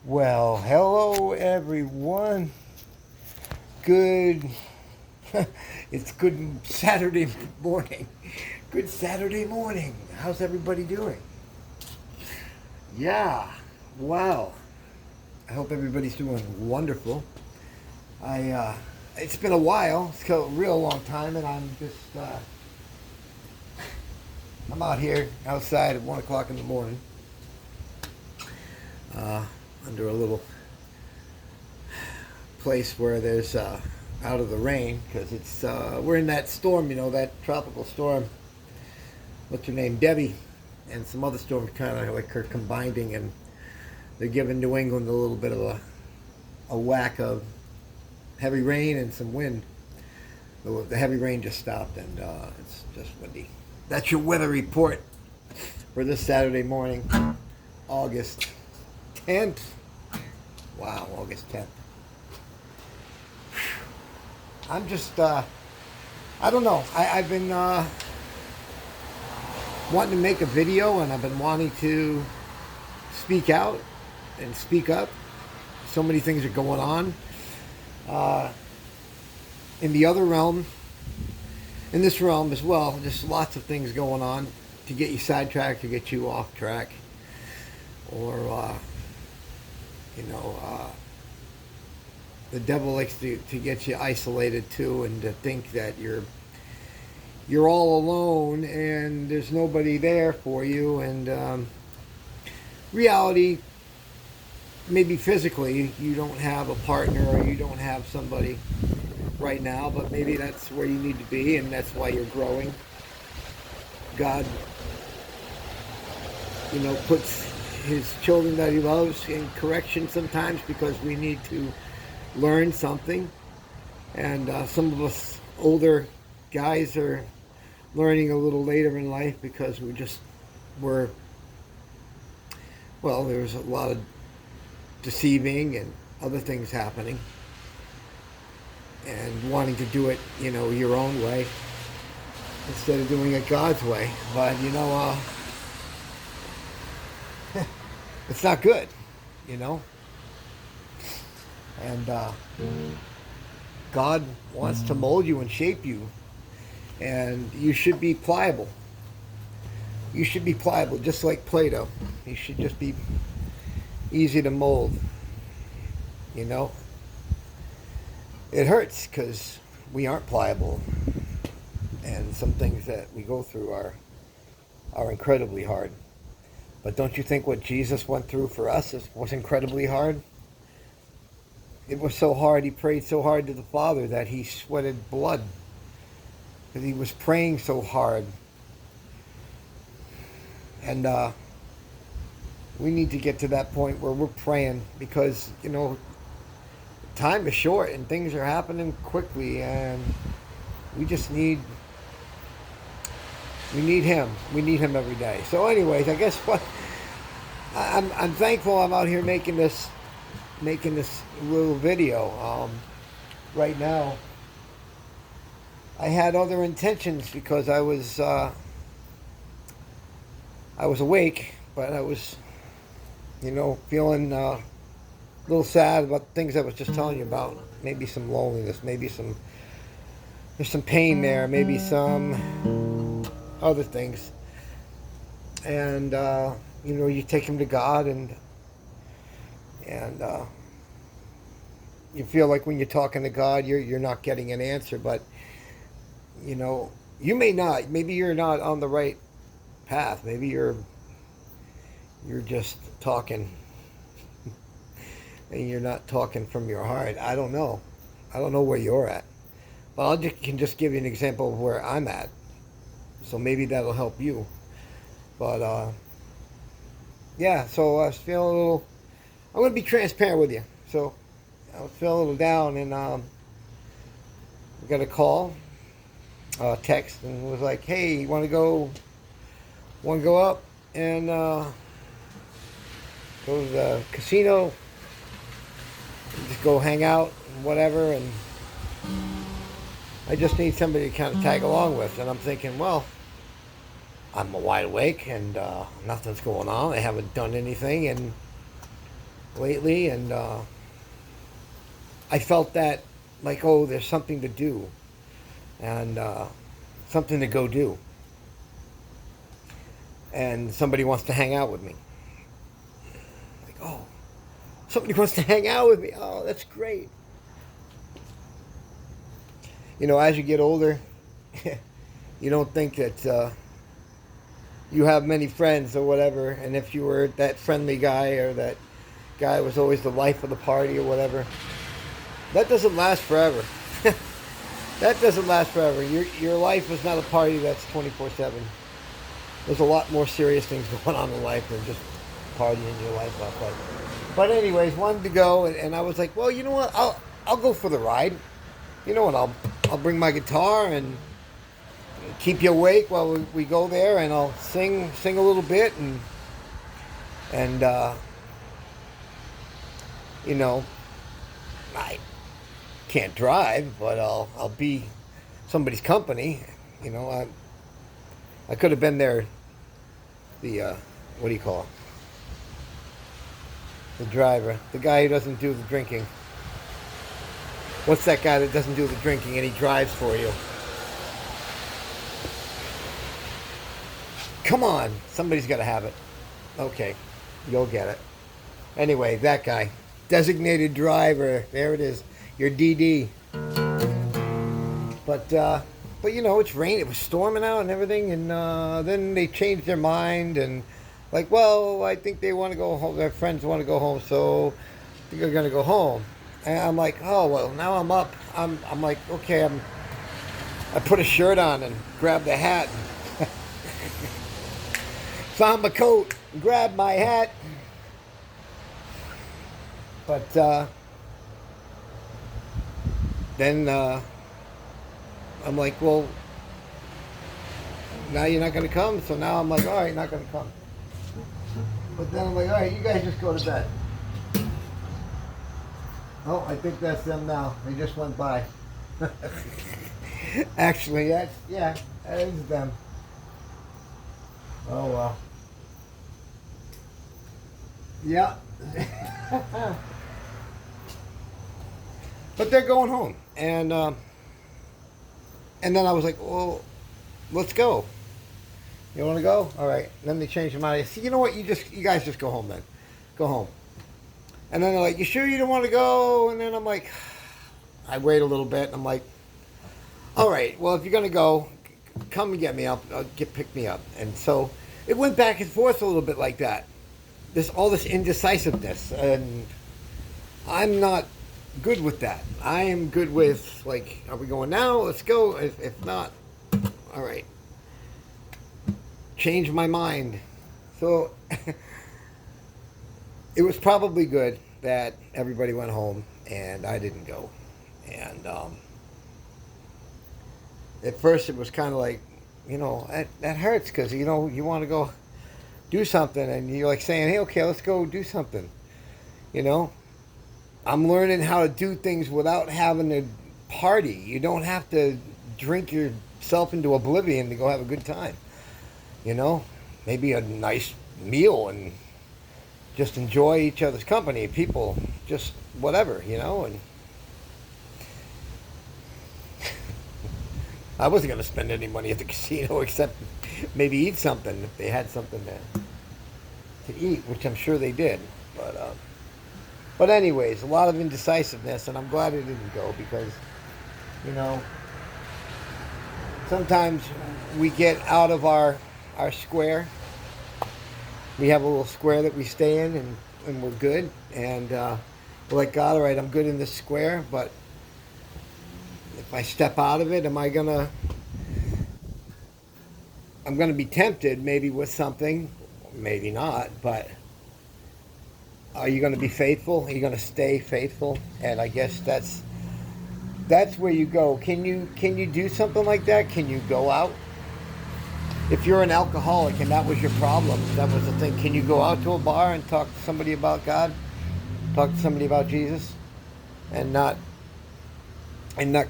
Well, hello everyone. Good. It's good Saturday morning. Good Saturday morning. How's everybody doing? Yeah. Wow. I hope everybody's doing wonderful. It's been a while. It's a real long time, and I'm out here outside at 1 o'clock in the morning, uh, under a little place where there's out of the rain because it's we're in that storm, that tropical storm. What's her name, Debbie, and some other storms kind of like are combining, and they're giving New England a little bit of a whack of heavy rain and some wind. The heavy rain just stopped, and it's just windy. That's your weather report for this Saturday morning, August 10th. Wow, August 10th. I'm just, I don't know. I've been wanting to make a video, and I've been wanting to speak out and speak up. So many things are going on. In the other realm, in this realm as well, just lots of things going on to get you sidetracked, to get you off track, or, the devil likes to get you isolated too, and to think that you're all alone and there's nobody there for you. And reality, maybe physically you don't have a partner or you don't have somebody right now, but maybe that's where you need to be, and that's why you're growing. God, puts his children that he loves in correction sometimes because we need to learn something. And some of us older guys are learning a little later in life because there's a lot of deceiving and other things happening, and wanting to do it, your own way instead of doing it God's way. But it's not good, and God wants to mold you and shape you, and you should be pliable. You should be pliable, just like Play-Doh. You should just be easy to mold. It hurts because we aren't pliable, and some things that we go through are incredibly hard. But don't you think what Jesus went through for us was incredibly hard? It was so hard. He prayed so hard to the Father that he sweated blood because he was praying so hard. And we need to get to that point where we're praying, because time is short and things are happening quickly, and we need him. We need him every day. So anyways, I guess what I'm thankful I'm out here making this little video. Right now I had other intentions because I was awake, but I was feeling a little sad about the things I was just telling you about. Maybe some loneliness, maybe there's some pain there, maybe some other things. And you take him to God, and you feel like when you're talking to God, you're not getting an answer. But you may not. Maybe you're not on the right path. Maybe you're just talking, and you're not talking from your heart. I don't know. I don't know where you're at, but can just give you an example of where I'm at. So maybe that'll help you. But yeah. So I was feeling a little. I'm going to be transparent with you. So I was feeling a little down, and we got a call, text, and it was like, "Hey, you want to go up and go to the casino, and just go hang out and whatever?" And I just need somebody to kind of tag along with. And I'm thinking, well, I'm wide awake, and nothing's going on. I haven't done anything, and lately, and I felt that, like, oh, there's something to do, and something to go do, and somebody wants to hang out with me. Like, oh, somebody wants to hang out with me. Oh, that's great. You know, as you get older, you don't think that you have many friends or whatever, and if you were that friendly guy or that guy was always the life of the party or whatever, that doesn't last forever. That doesn't last forever. Your life is not a party that's 24/7. There's a lot more serious things going on in life than just partying your life up. But anyways, wanted to go, and I was like, well, you know what? I'll go for the ride. You know, and I'll bring my guitar and keep you awake while we go there, and I'll sing a little bit, and you know, I can't drive, but I'll be somebody's company. You know, I could have been there. The what do you call it? The driver, the guy who doesn't do the drinking. What's that guy that doesn't do the drinking and he drives for you? Come on, somebody's got to have it. Okay, you'll get it. Anyway, that guy, designated driver. There it is, your DD. But you know, it's raining. It was storming out and everything, and then they changed their mind and like, well, I think they want to go home. Their friends want to go home, so I think they're gonna go home. And I'm like, oh well, now I'm up. I'm like, okay, I put a shirt on and grabbed the hat. Found my coat, grabbed my hat. But then I'm like, well, now you're not going to come. So now I'm like, all right, not going to come. But then I'm like, all right, you guys just go to bed. Oh, I think that's them now. They just went by. Actually, that is them. Oh, well. Yeah. But they're going home. And then I was like, well, let's go. You want to go? All right. And then they changed their mind. I said, you know what? You guys just go home then. Go home. And then they're like, you sure you don't want to go? And then I'm like, I wait a little bit. And I'm like, all right, well, if you're going to go, come and get me up. Pick me up. And so it went back and forth a little bit like that. All this indecisiveness. And I'm not good with that. I am good with, like, are we going now? Let's go. If not, all right. Change my mind. So it was probably good that everybody went home and I didn't go. And at first it was kind of like, you know, that hurts because, you know, you want to go do something and you're like saying, hey, okay, let's go do something. You know, I'm learning how to do things without having to party. You don't have to drink yourself into oblivion to go have a good time. You know, maybe a nice meal and just enjoy each other's company. People, just whatever, you know. And I wasn't going to spend any money at the casino except maybe eat something if they had something to eat, which I'm sure they did. But anyways, a lot of indecisiveness, and I'm glad I didn't go because, you know, sometimes we get out of our square. We have a little square that we stay in, and we're good. And we're like, God, all right, I'm good in this square, but if I step out of it, I'm gonna be tempted maybe with something, maybe not, but are you going to be faithful? Are you going to stay faithful? And I guess that's where you go. Can you do something like that? Can you go out? If you're an alcoholic and that was your problem, that was the thing, can you go out to a bar and talk to somebody about God? Talk to somebody about Jesus? And not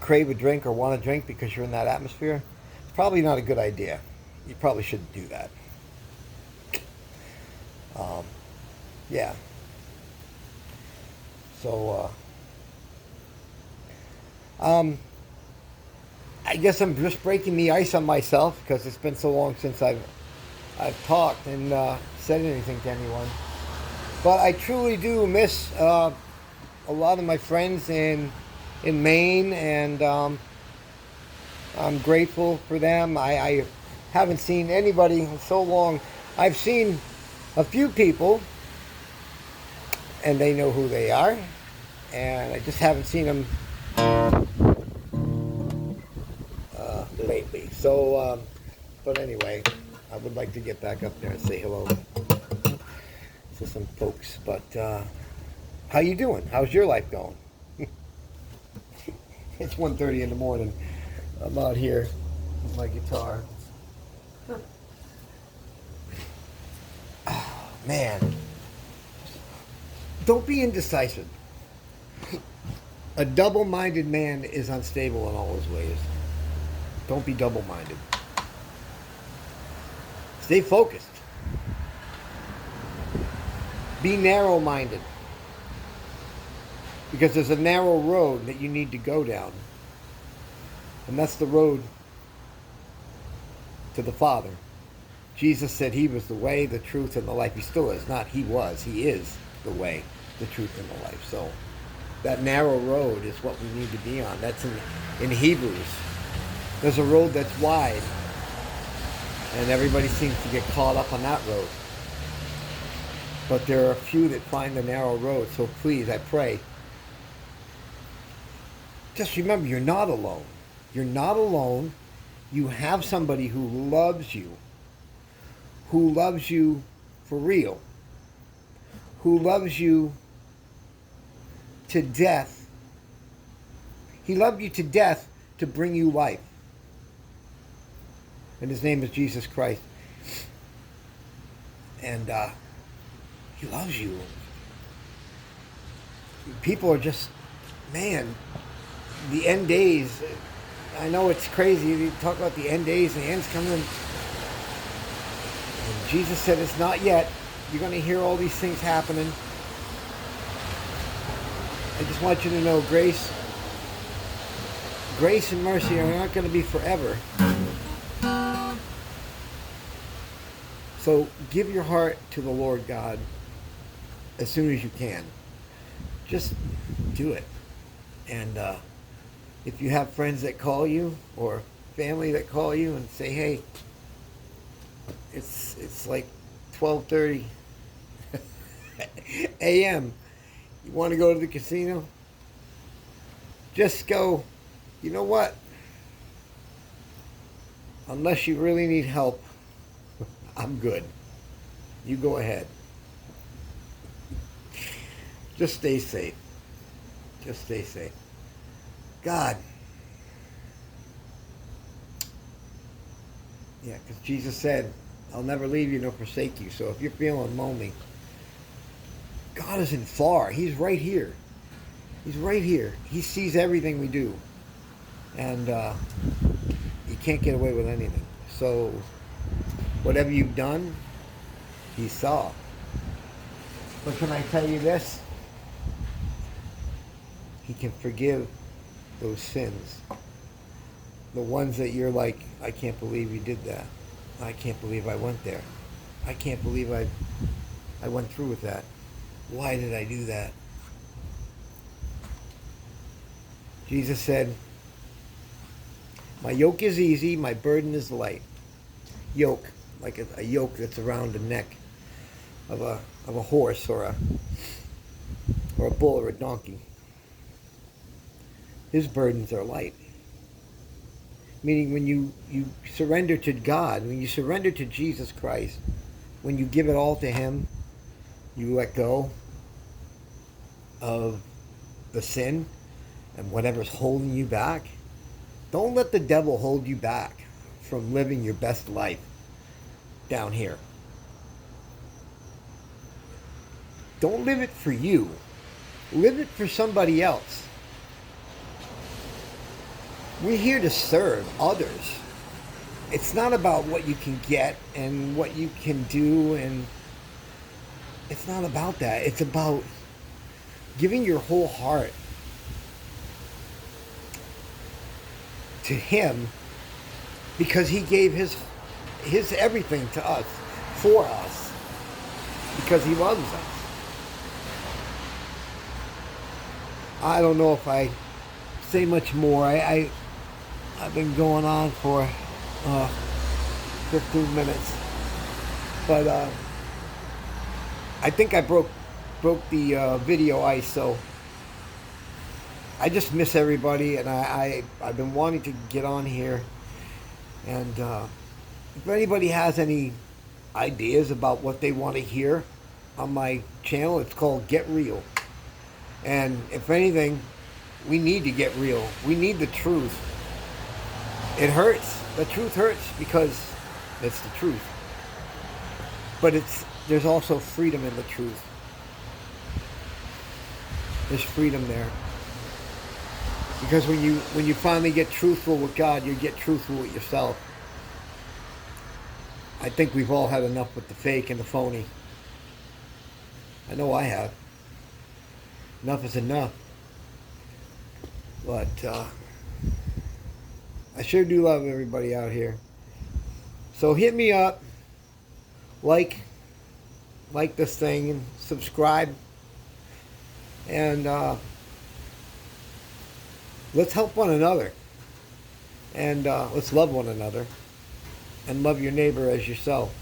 crave a drink or want a drink because you're in that atmosphere? It's probably not a good idea. You probably shouldn't do that. Yeah. So, I guess I'm just breaking the ice on myself because it's been so long since I've talked and said anything to anyone. But I truly do miss a lot of my friends in Maine, and I'm grateful for them. I haven't seen anybody in so long. I've seen a few people, and they know who they are, and I just haven't seen them lately. So, but anyway, I would like to get back up there and say hello to some folks. But how you doing? How's your life going? It's 1:30 in the morning. I'm out here with my guitar. Oh, man, don't be indecisive. A double-minded man is unstable in all his ways. Don't be double-minded. Stay focused. Be narrow-minded. Because there's a narrow road that you need to go down. And that's the road to the Father. Jesus said he was the way, the truth, and the life. He still is. Not he was. He is the way, the truth, and the life. So that narrow road is what we need to be on. That's in Hebrews. There's a road that's wide. And everybody seems to get caught up on that road. But there are a few that find the narrow road. So please, I pray, just remember, you're not alone. You're not alone. You have somebody who loves you for real, who loves you to death. He loved you to death to bring you life. And his name is Jesus Christ. And he loves you. People are just, man, the end days. I know it's crazy. You talk about the end days, the end's coming. And Jesus said it's not yet. You're going to hear all these things happening. I just want you to know grace and mercy are not going to be forever. So give your heart to the Lord God as soon as you can. Just do it. And if you have friends that call you or family that call you and say, hey, it's like 12:30 a.m. You want to go to the casino? Just go. You know what? Unless you really need help, I'm good. You go ahead. Just stay safe. Just stay safe. God. Yeah, because Jesus said, I'll never leave you nor forsake you. So if you're feeling lonely, God isn't far. He's right here. He's right here. He sees everything we do. And you can't get away with anything. So whatever you've done, he saw. But can I tell you this? He can forgive those sins. The ones that you're like, I can't believe you did that. I can't believe I went there. I can't believe I went through with that. Why did I do that? Jesus said, my yoke is easy, my burden is light. Yoke, like a yoke that's around the neck of a horse or a bull or a donkey. His burdens are light. Meaning when you surrender to God, when you surrender to Jesus Christ, when you give it all to him, you let go of the sin and whatever's holding you back. Don't let the devil hold you back from living your best life down here. Don't live it for you. Live it for somebody else. We're here to serve others. It's not about what you can get and what you can do, and it's not about that. It's about giving your whole heart to him, because he gave his everything to us, for us, because he loves us. I don't know if I say much more. I've been going on for 15 minutes, but I think I broke the video ice, so I just miss everybody, and I've been wanting to get on here, and if anybody has any ideas about what they want to hear on my channel, it's called Get Real. And if anything, we need to get real. We need the truth. It hurts. The truth hurts because it's the truth. But there's also freedom in the truth. There's freedom there. Because when you finally get truthful with God, you get truthful with yourself. I think we've all had enough with the fake and the phony. I know I have. Enough is enough. But I sure do love everybody out here. So hit me up, like this thing, and subscribe, and let's help one another, and let's love one another, and love your neighbor as yourself.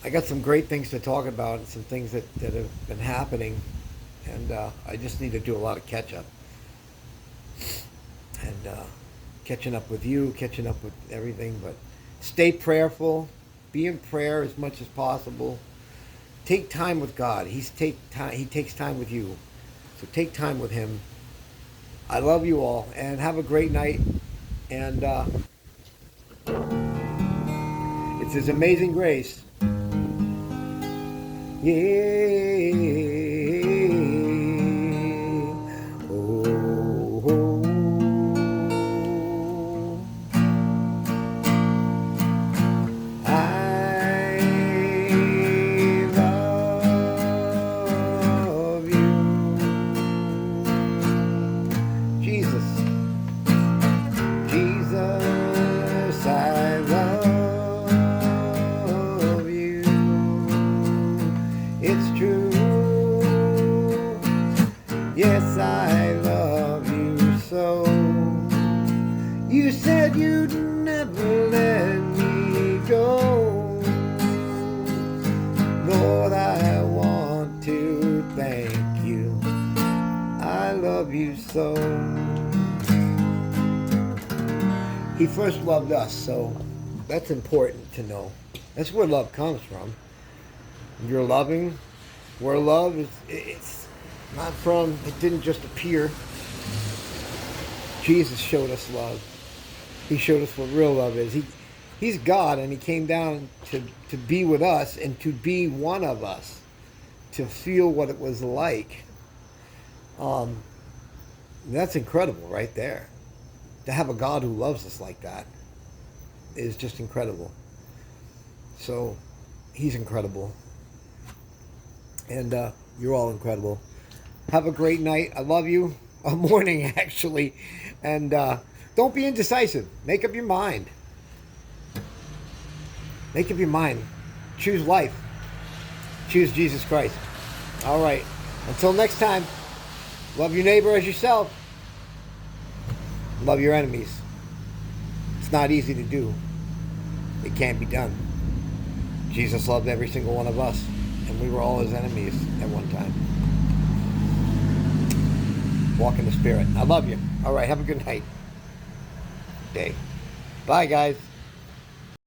I got some great things to talk about, and some things that have been happening, and I just need to do a lot of catch up, and catching up with you, catching up with everything. But stay prayerful, be in prayer as much as possible. Take time with God. He takes time with you, so take time with him. I love you all, and have a great night. And it's His amazing grace. Yeah. Oh, oh. I love you, Jesus. Jesus, I love you. It's true. Yes, I love you so. You said you'd never let me go. Lord, I want to thank you. I love you so. He first loved us, so that's important to know. That's where love comes from. You're loving. Where love is, it's not from, it didn't just appear. Jesus showed us love. He showed us what real love is. He's God, and he came down to be with us and to be one of us, to feel what it was like. That's incredible right there. To have a God who loves us like that is just incredible. So he's incredible. And you're all incredible. Have a great night. I love you. A morning, actually. And don't be indecisive. Make up your mind. Make up your mind. Choose life. Choose Jesus Christ. All right. Until next time, love your neighbor as yourself. Love your enemies. It's not easy to do. It can't be done. Jesus loved every single one of us, and we were all his enemies at one time. Walk in the Spirit. I love you. All right, have a good night. Day. Bye, guys.